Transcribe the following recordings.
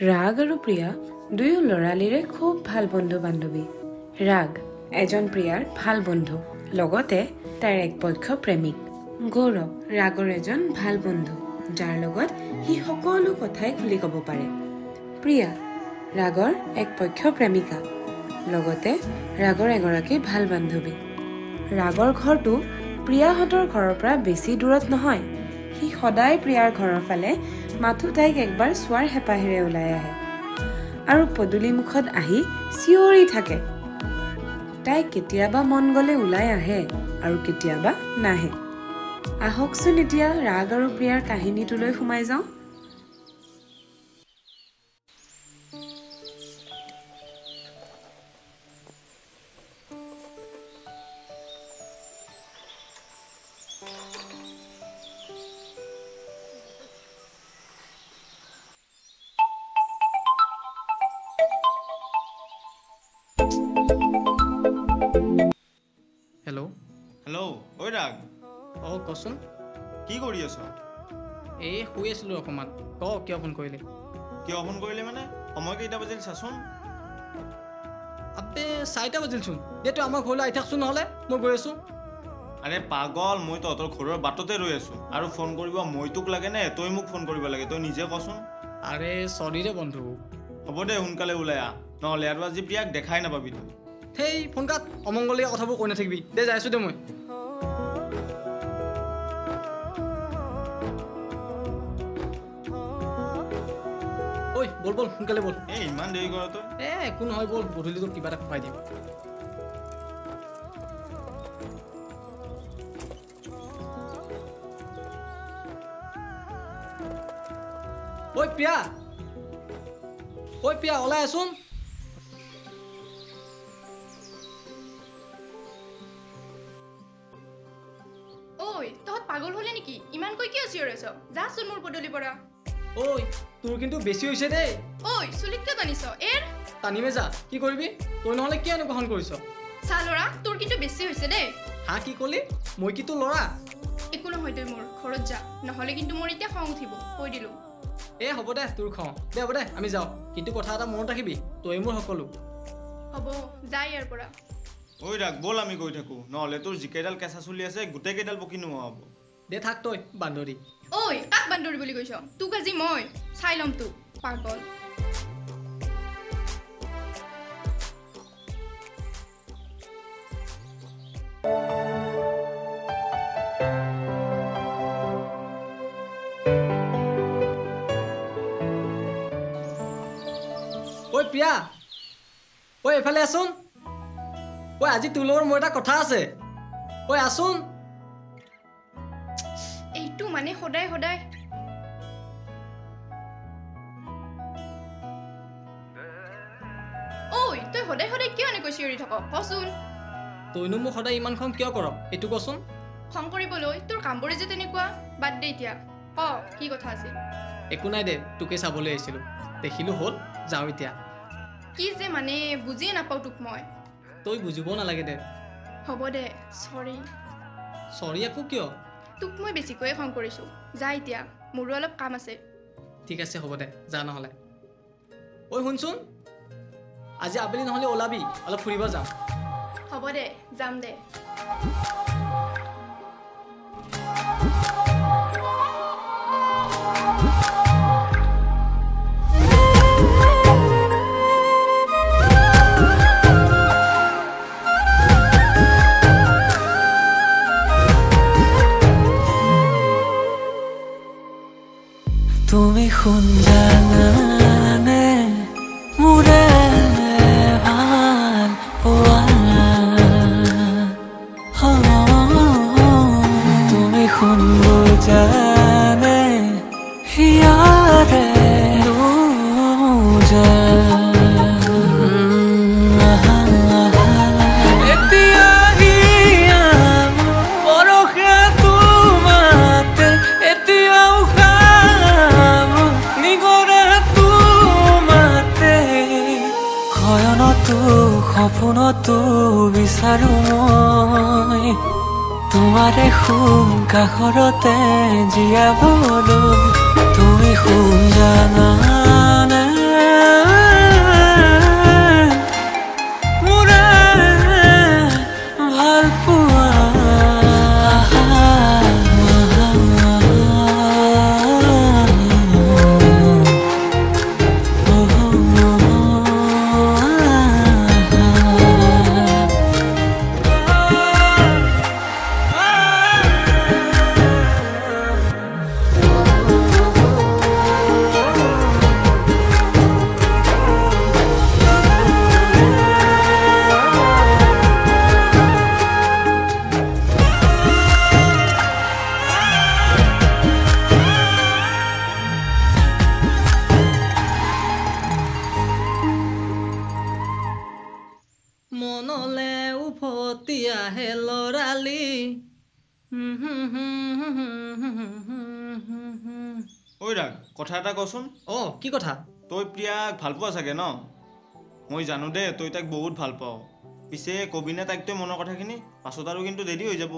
ৰাগ আৰু প্ৰিয়া দুয়ো লৰালিৰে খুব ভাল বন্ধু বান্ধৱী। ৰাগ এজন প্ৰিয়াৰ ভাল বন্ধু, লগতে তাইৰ এক পক্ষ প্ৰেমিক। গৌৰৱ ৰাগৰ এজন ভাল বন্ধু, যাৰ লগত সি সকলো কথাই খুলি ক'ব পাৰে। প্ৰিয়া ৰাগৰ এক পক্ষ প্ৰেমিকা, লগতে ৰাগৰ এগৰাকী ভাল বান্ধৱী। ৰাগৰ ঘৰটো প্ৰিয়াহঁতৰ ঘৰৰ পৰা বেছি দূৰত নহয়। সি সদায় প্ৰিয়াৰ ঘৰৰ ফালে মাথো তাইক একবাৰ চোৱাৰ হেঁপাহেৰে ওলাই আহে আৰু পদূলি মুখত আহি চিঞৰি থাকে। তাই কেতিয়াবা মন গ'লে ওলাই আহে আৰু কেতিয়াবা নাহে। আহকচোন এতিয়া ৰাগ আৰু প্ৰিয়াৰ কাহিনীটোলৈ সোমাই যাওঁ। হেল্ল'। হেল্ল', ঐ ৰাগ। কচোন। কি কৰি আছ? এই শুই আছিলোঁ অকণমান। কিয় ফোন কৰিলি? কিয় ফোন কৰিলি মানে? সময় কেইটা বাজিল চাচোন। আবে 4টা বাজিলচোন। দে তই আমাৰ ঘৰলৈ আহি থাকচোন, নহ'লে মই গৈ আছোঁ। আৰে পাগল, মই তহঁতৰ ঘৰৰ বাটতে ৰৈ আছোঁ আৰু ফোন কৰিব মই তোক লাগে নে তই মোক ফোন কৰিব লাগে? তই নিজে কচোন। আৰে চৰি দে বন্ধু। হ'ব দে, সোনকালে ওলাই আহ, নহ'লে আৰু আজি প্ৰিয়াক দেখাই নাপাবি তই। সেই ফোন কাট, অমংগলীয়া কথাবোৰ কৈ নাথাকিবি। দে যাই আছোঁ দে মই। ঐ বল বল, সোনকালে বল। এই ইমান দেৰি কৰ তই? একো নহয়, বল, গধূলি তোক কিবা এটা খুৱাই দিম। ঐ প্ৰিয়া, ওলাই আছোন। ঐ তহঁত পাগল হলে নেকি? ইমানকৈ কিয় চিঞৰিছ? যাচোন মোৰ পদূলিৰ পৰা। ঐ তোৰ কিন্তু বেছি হৈছে দেই। ঐ চুলিত কিয় টানিছ? এৰ টানিমে যা, কি কৰিবি? তই নহ'লে কিয় এনেকুৱাখন কৰিছ? চা ল'ৰা, তোৰ কিন্তু বেছি হৈছে দেই। হা, কি ক'লি? মই কি তোৰ ল'ৰা? একো নহয়, তই মোৰ ঘৰত যা, নহ'লে কিন্তু মোৰ এতিয়া খং উঠিব, কৈ দিলোঁ। হ'ব দে, তোৰ খং। হ'ব দে, আমি যাওঁ। কিন্তু কথা এটা মনত ৰাখিবি, তই মোৰ সকলো। হ'ব, যা ইয়াৰ পৰা। ঐ ৰাগ, ব'ল আমি গৈ থাকোঁ, নহ'লে তোৰ যিকেইডাল কেঁচা চুলি আছে গোটেইকেইডাল পকি নোহোৱা হ'ব। দে থাক তই, বান্দৰী। ঐ কাক বান্দৰী বুলি কৈছ? তোক আজি মই চাই ল'ম তোক, পাগল। ঐ প্ৰিয়া, এইফালে আছোন। আজি তোৰ লগত মোৰ এটা কথা আছে। আছোন। এইটো মানে সদায় সদায়। ঐ তই সদায় সদায় কিয় এনেকৈ চিঞৰি থাক? কচোন। তইনো মোক সদায় ইমান খং কিয় কৰ? এইটো কচোন। খং কৰিবলৈ তোৰ কামবোৰে যে তেনেকুৱা। বাদ দে এতিয়া, ক কি কথা আছিল? একো নাই দে, তোকে চাবলৈ আহিছিলোঁ। দেখিলোঁ হ'ল, যাওঁ এতিয়া। কি যে মানে বুজিয়ে নাপাওঁ তোক মই। তই বুজিবও নালাগে দে। হ'ব দে, চৰি। চৰি আকৌ কিয়? তোক মই বেছিকৈয়ে খং কৰিছোঁ। যা এতিয়া, মোৰো অলপ কাম আছে। ঠিক আছে, হ'ব দে, যা নহ'লে। শুনচোন, আজি আবেলি নহ'লে ওলাবি, অলপ ফুৰিব যাম। হ'ব দে, যাম দে। তুমি শুনজানানে মোৰে ভাল পোৱা, তুমি শুনবোৰ জানে হিয়াৰে সপোনতো বিচাৰো মই তোমাৰে শুন কাষৰতে জীয়াবলৈ। তুমি শুন জানানে মনলে উভতি আহে লৰালি ঐ ৰাগ কথা এটা কচোন কি কথা তই প্ৰিয়াক ভাল পোৱা চাগে ন মই জানো দে তই তাইক বহুত ভাল পাৱ পিছে কবিনে তাইক তই মনৰ কথাখিনি পাছত আৰু কিন্তু দেৰি হৈ যাব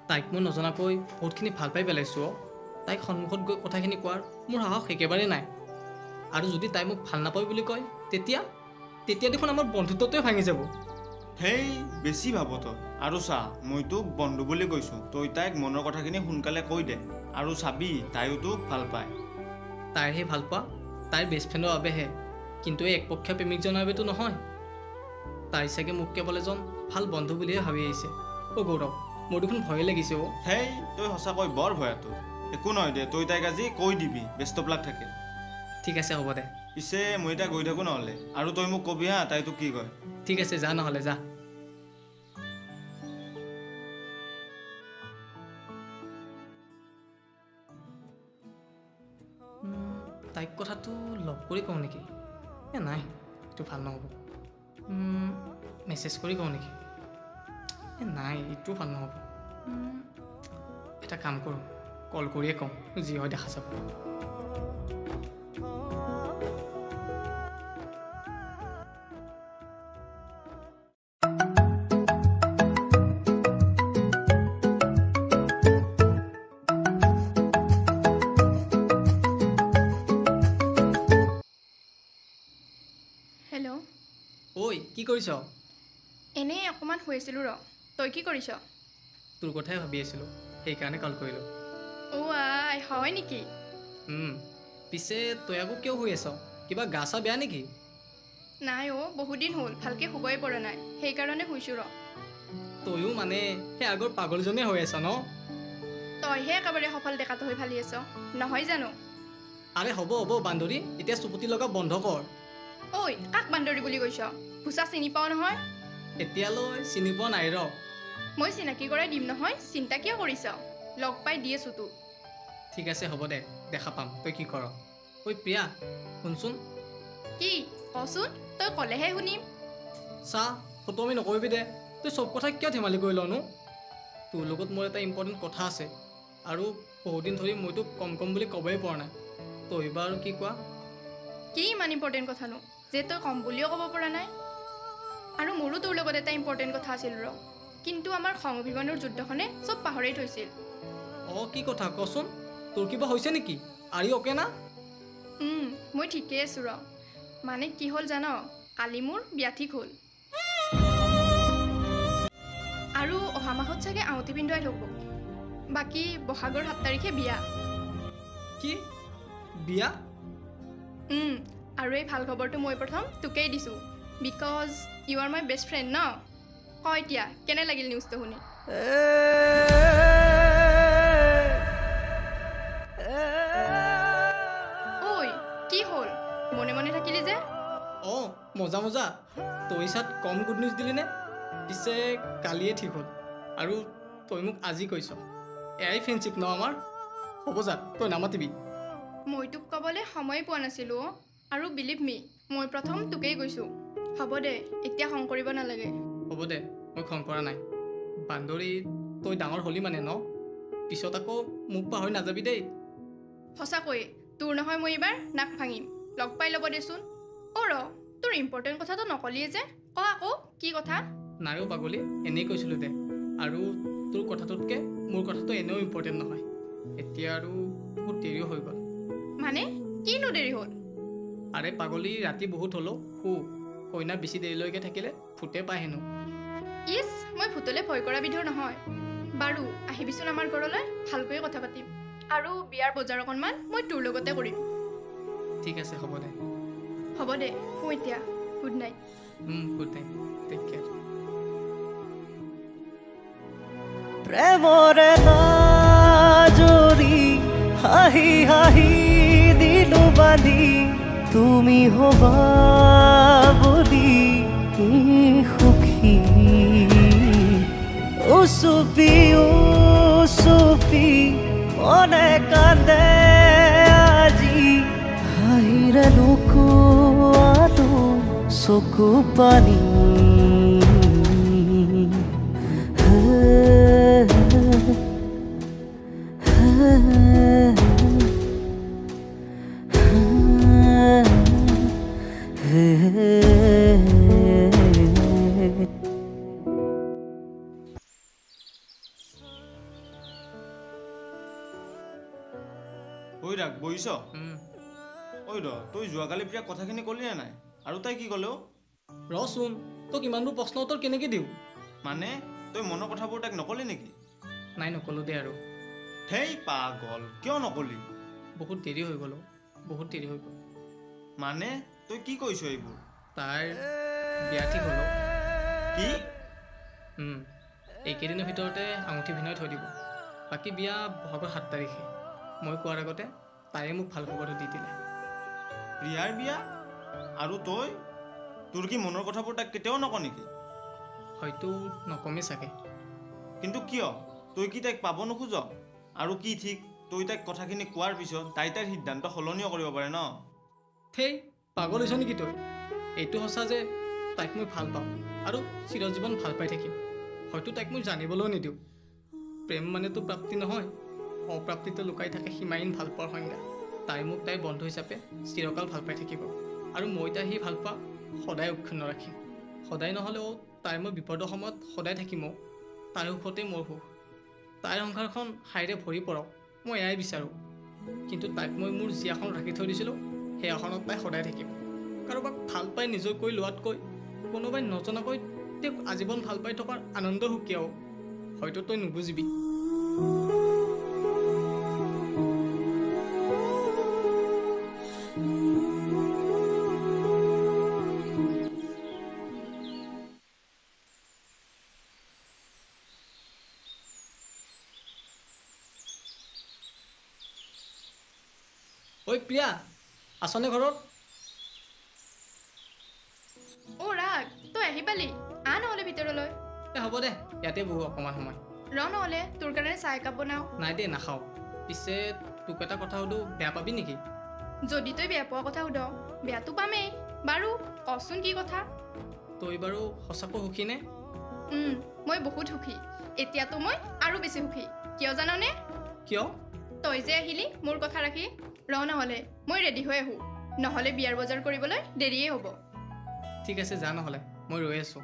তাইক মই নজনাকৈ বহুতখিনি ভাল পাই পেলাইছোঁ তাইক সন্মুখত গৈ কথাখিনি কোৱাৰ মোৰ সাহস একেবাৰে নাই আৰু যদি তাই মোক ভাল নাপায় বুলি কয় তেতিয়া দেখোন আমাৰ বন্ধুত্বটোৱে ভাঙি যাব হেই বেছি ভাব তই আৰু চা মই তোক বন্ধু বুলি কৈছোঁ তই তাইক মনৰ কথাখিনি সোনকালে কৈ দে আৰু চাবি তাইও তোক ভাল পায় তাইৰ সেই ভাল পোৱা তাইৰ বেষ্ট ফ্ৰেণ্ডৰ বাবেহে কিন্তু এই একপক্ষীয় প্ৰেমিকজনৰ বাবেতো নহয় তাই চাগে মোক কেৱল এজন ভাল বন্ধু বুলিহে ভাবি আহিছে গৌৰৱ মোৰ দেখোন ভয়ে লাগিছে হেই তই সঁচাকৈ বৰ ভয়াতো একো নহয় দে তই তাইক আজি কৈ দিবি ব্যস্ত প্লাক থাকে ঠিক আছে হ'ব দে পিছে মই এতিয়া গৈ থাকোঁ নহ'লে আৰু তই মোক কবি হা তাই তোক কি কয় ঠিক আছে যা নহ'লে যা তাইক কথাটো লগ কৰি কওঁ নেকি নাই এইটো ভাল নহ'ব মেছেজ কৰি কওঁ নেকি নাই এইটো ভাল নহ'ব এটা কাম কৰোঁ কল কৰিয়ে কওঁ যি হয় দেখা যাব হেল্ল' ঐ কি কৰিছ এনেই অকণমান শুইছিলোঁ ৰ তই কি কৰিছ তোৰ কথাই ভাবি আছিলোঁ সেইকাৰণে কল কৰিলোঁ আই হয় নেকি পিছে তই আকৌ কিয় শুই আছ কিবা গা চা বেয়া নেকি নাই বহুত দিন হ'ল ভালকৈ শুবই পৰা নাই সেইকাৰণে শুইছোঁ ৰ তয়ো মানে সেই আগৰ পাগলজনে হৈ আছ ন তইহে একেবাৰে সফল ডেকাটো হৈ ফালি আছ নহয় জানো আৰে হ'ব বান্দৰী এতিয়া চুপুতি লগা বন্ধ কৰ ঐ কাক বান্দৰী বুলি কৈছ ভুচা চিনি পাওঁ নহয় এতিয়ালৈ চিনি পোৱা নাই ৰ মই চিনাকি কৰাই দিম নহয় চিন্তা কিয় কৰিছ লগ পাই দি আছোঁ তোক ঠিক আছে হ'ব দে দেখা পাম তই কি কৰ ঐ প্ৰিয়া শুনচোন কি কচোন তই ক'লেহে শুনিম চা ফটোমি নকৰিবি দে তই চব কথা কিয় ধেমালি কৰি লনো তোৰ লগত মোৰ এটা ইম্পৰ্টেণ্ট কথা আছে আৰু বহুত দিন ধৰি মইতো কম বুলি ক'বই পৰা নাই তই বা আৰু কি কোৱা কি ইমান ইম্পৰ্টেণ্ট কথানো যে তই কম বুলিও ক'ব পৰা নাই আৰু মোৰো তোৰ লগত এটা ইম্পৰ্টেণ্ট কথা আছিল ৰ কিন্তু আমাৰ খং অভিমানৰ যুদ্ধখনে চব পাহৰি থৈছিল কি কথা কচোন তোৰ কিবা হৈছে নেকি আৰি অকে না মই ঠিকেই আছোঁ ৰ মানে কি হ'ল জান কালি মোৰ বিয়া ঠিক হ'ল আৰু অহা মাহত চাগে আঙুঠি পিন্ধোৱাই থ'ব বাকী বহাগৰ 7 তাৰিখে বিয়া কি বিয়া আৰু এই ভাল খবৰটো মই প্ৰথম তোকেই দিছোঁ because you are my best friend ন কয় এতিয়া কেনে লাগিল নিউজটো শুনি ঐ কি হ'ল মনে মনে থাকিলি যে মজা তই চাত কম গুড নিউজ দিলি নে পিছে কালিয়ে ঠিক হ'ল আৰু তই মোক আজি কৈছ এয়াই ফ্ৰেণ্ডশ্বিপ ন আমাৰ হ'ব যা তই নামাতিবি মই তোক ক'বলৈ সময় পোৱা নাছিলোঁ আৰু বিলিভ মি মই প্ৰথম তোকেই কৈছোঁ হ'ব দে এতিয়া খং কৰিব নালাগে হ'ব দে মই খং কৰা নাই বান্দৰী তই ডাঙৰ হ'লি মানে ন পিছত আকৌ মোক পাহৰি নাযাবি দেই সঁচাকৈ তোৰ নহয় মই এইবাৰ নাক ভাঙিম লগ পাই ল'ব দেচোন ৰ তোৰ ইম্পৰ্টেণ্ট কথাটো নকলিয়ে যে ক আকৌ কি কথা নাইও পাগলী এনেই কৈছিলোঁ দে আৰু তোৰ কথাটোতকৈ মোৰ কথাটো এনেও ইম্পৰ্টেণ্ট নহয় এতিয়া আৰু বহুত দেৰিও হৈ গ'ল মানে কিনো দেৰি হ'ল আৰে পাগলী ৰাতি বহুত হ'লো কইনা বেছি দেৰিলৈকে থাকিলে ফুটে পায় হেনো ইছ মই ভূতলৈ ভয় কৰা বিধৰ নহয় বাৰু আহিবিচোন আমাৰ ঘৰলৈ ভালকৈ কথা পাতিম আৰু বিয়াৰ বজাৰ অকণমান মই তোৰ লগতে কৰিম ঠিক আছে হ'ব দে শু এতিয়া good night good night take care প্ৰেমৰে নাজৰি হাঁহি দিলো বান্ধি তুমি হবা বুলি সুখী উচুপি মনে কান্দে আজি হাঁহিৰে লুকুৱালো চকু পানী বহিছ ঐ তই যোৱাকালি প্ৰিয়াক কথাখিনি ক'লি নে নাই আৰু তাই কি ক'লেও ৰচোন তোক ইমানবোৰ প্ৰশ্ন উত্তৰ কেনেকৈ দিওঁ মানে তই মনৰ কথাবোৰ তাইক নকলি নেকি নাই নক'লোঁ দে আৰু হেই পাগল কিয় নকলি বহুত দেৰি হৈ গ'ল বহুত দেৰি হৈ গ'ল মানে তই কি কৈছ এইবোৰ তাইৰ বিয়া ঠিক হ'ল কি এইকেইদিনৰ ভিতৰতে আঙুঠি ভিনই থৈ দিব বাকী বিয়া বহাগৰ 7 তাৰিখে মই কোৱাৰ আগতে তাইয়ে মোক ভাল খবৰটো দি দিলে প্ৰিয়াৰ বিয়া আৰু তই তোৰ কি মনৰ কথাবোৰ তাইক কেতিয়াও নক নেকি হয়তো নকমেই চাগে কিন্তু কিয় তই কি তাইক পাব নোখোজ আৰু কি ঠিক তই তাইক কথাখিনি কোৱাৰ পিছত তাইৰ সিদ্ধান্ত সলনিও কৰিব পাৰে ন সেই পাগল হৈছ নেকি তই এইটো সঁচা যে তাইক মই ভাল পাওঁ আৰু চিৰজীৱন ভাল পাই থাকিম হয়তো তাইক মই জানিবলৈও নিদিওঁ প্ৰেম মানেতো প্ৰাপ্তি নহয় অপ্ৰাপ্তিটো লুকাই থাকে সীমাহীন ভাল পোৱাৰ সংজ্ঞা তাই মোক তাইৰ বন্ধু হিচাপে চিৰকাল ভাল পাই থাকিব আৰু মই তাই সেই ভাল পোৱা সদায় অক্ষুণ্ণ ৰাখিম সদায় নহ'লেও তাইৰ মই বিপদৰ সময়ত সদায় থাকিম তাইৰ সুখতেই মোৰ সুখ তাইৰ সংসাৰখন হাইৰে ভৰি পৰক মই এয়াই বিচাৰোঁ কিন্তু তাইক মই মোৰ জীয়াখন ৰাখি থৈ দিছিলোঁ সেই আসনত তাই সদায় থাকিব কাৰোবাক ভাল পাই নিজৰ কৰি লোৱাতকৈ কোনোবাই নজনাকৈ তেওঁক আজীৱন ভাল পাই থকাৰ আনন্দ সুকীয়াও হয়তো তই নুবুজিবি ঐ প্ৰিয়া আছনে ঘৰত ৰাগ তই আহি পালি নহ'লে ভিতৰলৈ হ'ব দে ইয়াতে বহু অকণমান সময় নহ'লে তোৰ কাৰণে চাহ একাপ বনাওঁ নাই দে নাখাওঁ পিছে তোক এটা কথা সুধো বেয়া পাবি নেকি যদি তই বেয়া পোৱা কথা সুধ বেয়াটো পামেই বাৰু কচোন কি কথা তই বাৰু সঁচাকৈ সুখী নে মই বহুত সুখী এতিয়াতো মই আৰু বেছি সুখী কিয় জাননে কিয় তই যে আহিলি মোৰ কথা ৰাখি নহ'লে মই ৰেডি হৈ আহোঁ নহ'লে বিয়াৰ বজাৰ কৰিবলৈ দেৰিয়ে হ'ব ঠিক আছে যা নহ'লে মই ৰৈ আছোঁ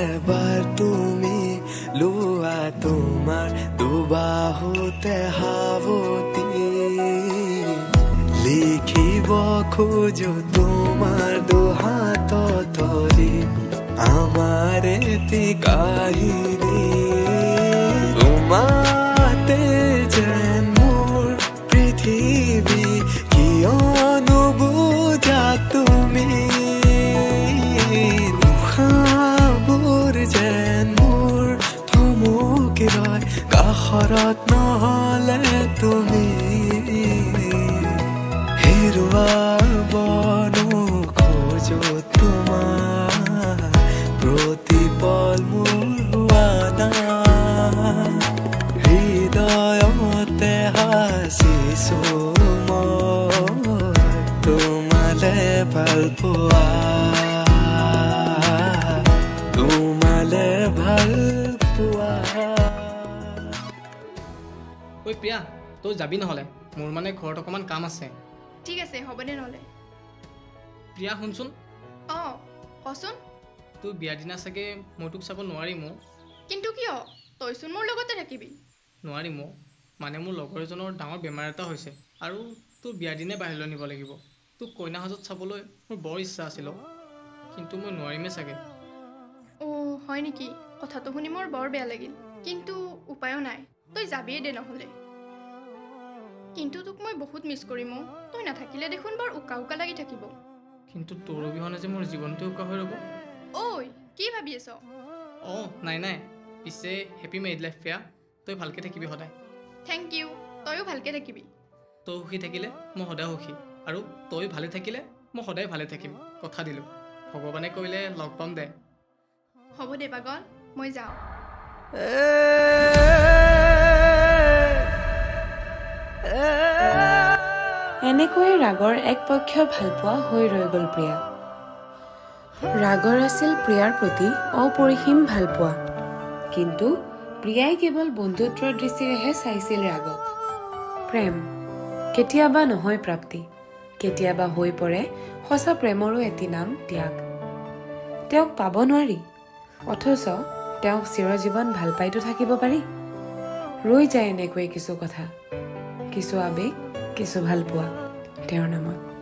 এবাৰ তুমি লোৱা তোমাৰ দুবাহুতে সাৱতি লিখিব খোজো তোমাৰ দুহাত ধৰি আমাৰ এটি কাহিনী তোমাতে যেন মোৰ পৃথিৱী কিয়নো বুজা তুমি যেন মোৰ থমকি ৰয় কাষৰত নহ'লে তুমি হেৰুৱাব নোখোজো তোমাৰ প্ৰতিপল মোৰ হোৱানা হৃদয়তে হাচিছো মই তোমালে ভাল পোৱা ভাল পোৱা ঐ প্ৰিয়া তই যাবি নহ'লে মোৰ মানে ঘৰত অকণমান কাম আছে ঠিক আছে হ'ব দে নহ'লে প্ৰিয়া শুনচোন কচোন তোৰ বিয়াৰ দিনা চাগে মই তোক চাব নোৱাৰিম কিন্তু কিয় তইচোন মোৰ লগতে থাকিবি নোৱাৰিম মানে মোৰ লগৰ এজনৰ ডাঙৰ বেমাৰ এটা হৈছে আৰু তোৰ বিয়াৰ দিনে বাহিৰলৈ নিব লাগিব তোক কইনা সাজত চাবলৈ মোৰ বৰ ইচ্ছা আছিল কিন্তু মই নোৱাৰিমেই চাগে হয় নেকি কথাটো শুনি মোৰ বৰ বেয়া লাগিল কিন্তু উপায়ো নাই তই যাবিয়ে দে নহ'লে কিন্তু তোক মই বহুত মিছ কৰিম তই নাথাকিলে দেখোন বৰ উকা উকা লাগি থাকিব কিন্তু তোৰ অবিহনে যে মোৰ জীৱনটো উকা হৈ ৰ'ব ঐ কি ভাবি আছ নাই পিছে হেপী মেৰিড লাইফ প্ৰিয়া তই ভালকৈ থাকিবি সদায় থেংক ইউ তইও ভালকৈ থাকিবি তই সুখী থাকিলে মই সদায় সুখী আৰু তই ভালে থাকিলে মই সদায় ভালে থাকিম কথা দিলোঁ ভগৱানে কৰিলে লগ পাম দে হ'ব দে পাগল মই যাওঁ এনেকৈয়ে ৰাগৰ একপক্ষ ভালপোৱা হৈ ৰৈ গ'ল প্ৰিয়া। ৰাগৰ আছিল প্ৰিয়াৰ প্ৰতি অপৰিসীম ভালপোৱা, কিন্তু প্ৰিয়াই কেৱল বন্ধুত্বৰ দৃষ্টিৰেহে চাইছিল ৰাগক। প্ৰেম কেতিয়াবা নহয় প্ৰাপ্তি, কেতিয়াবা হৈ পৰে সঁচা প্ৰেমৰো এটি নাম ত্যাগ। তেওঁক পাব নোৱাৰি, অথচ তেওঁক চিৰজীৱন ভাল পাইতো থাকিব পাৰি। ৰৈ যায় এনেকৈ কিছু কথা, কিছু আবেগ, কিছু ভালপোৱা তেওঁৰ নামত।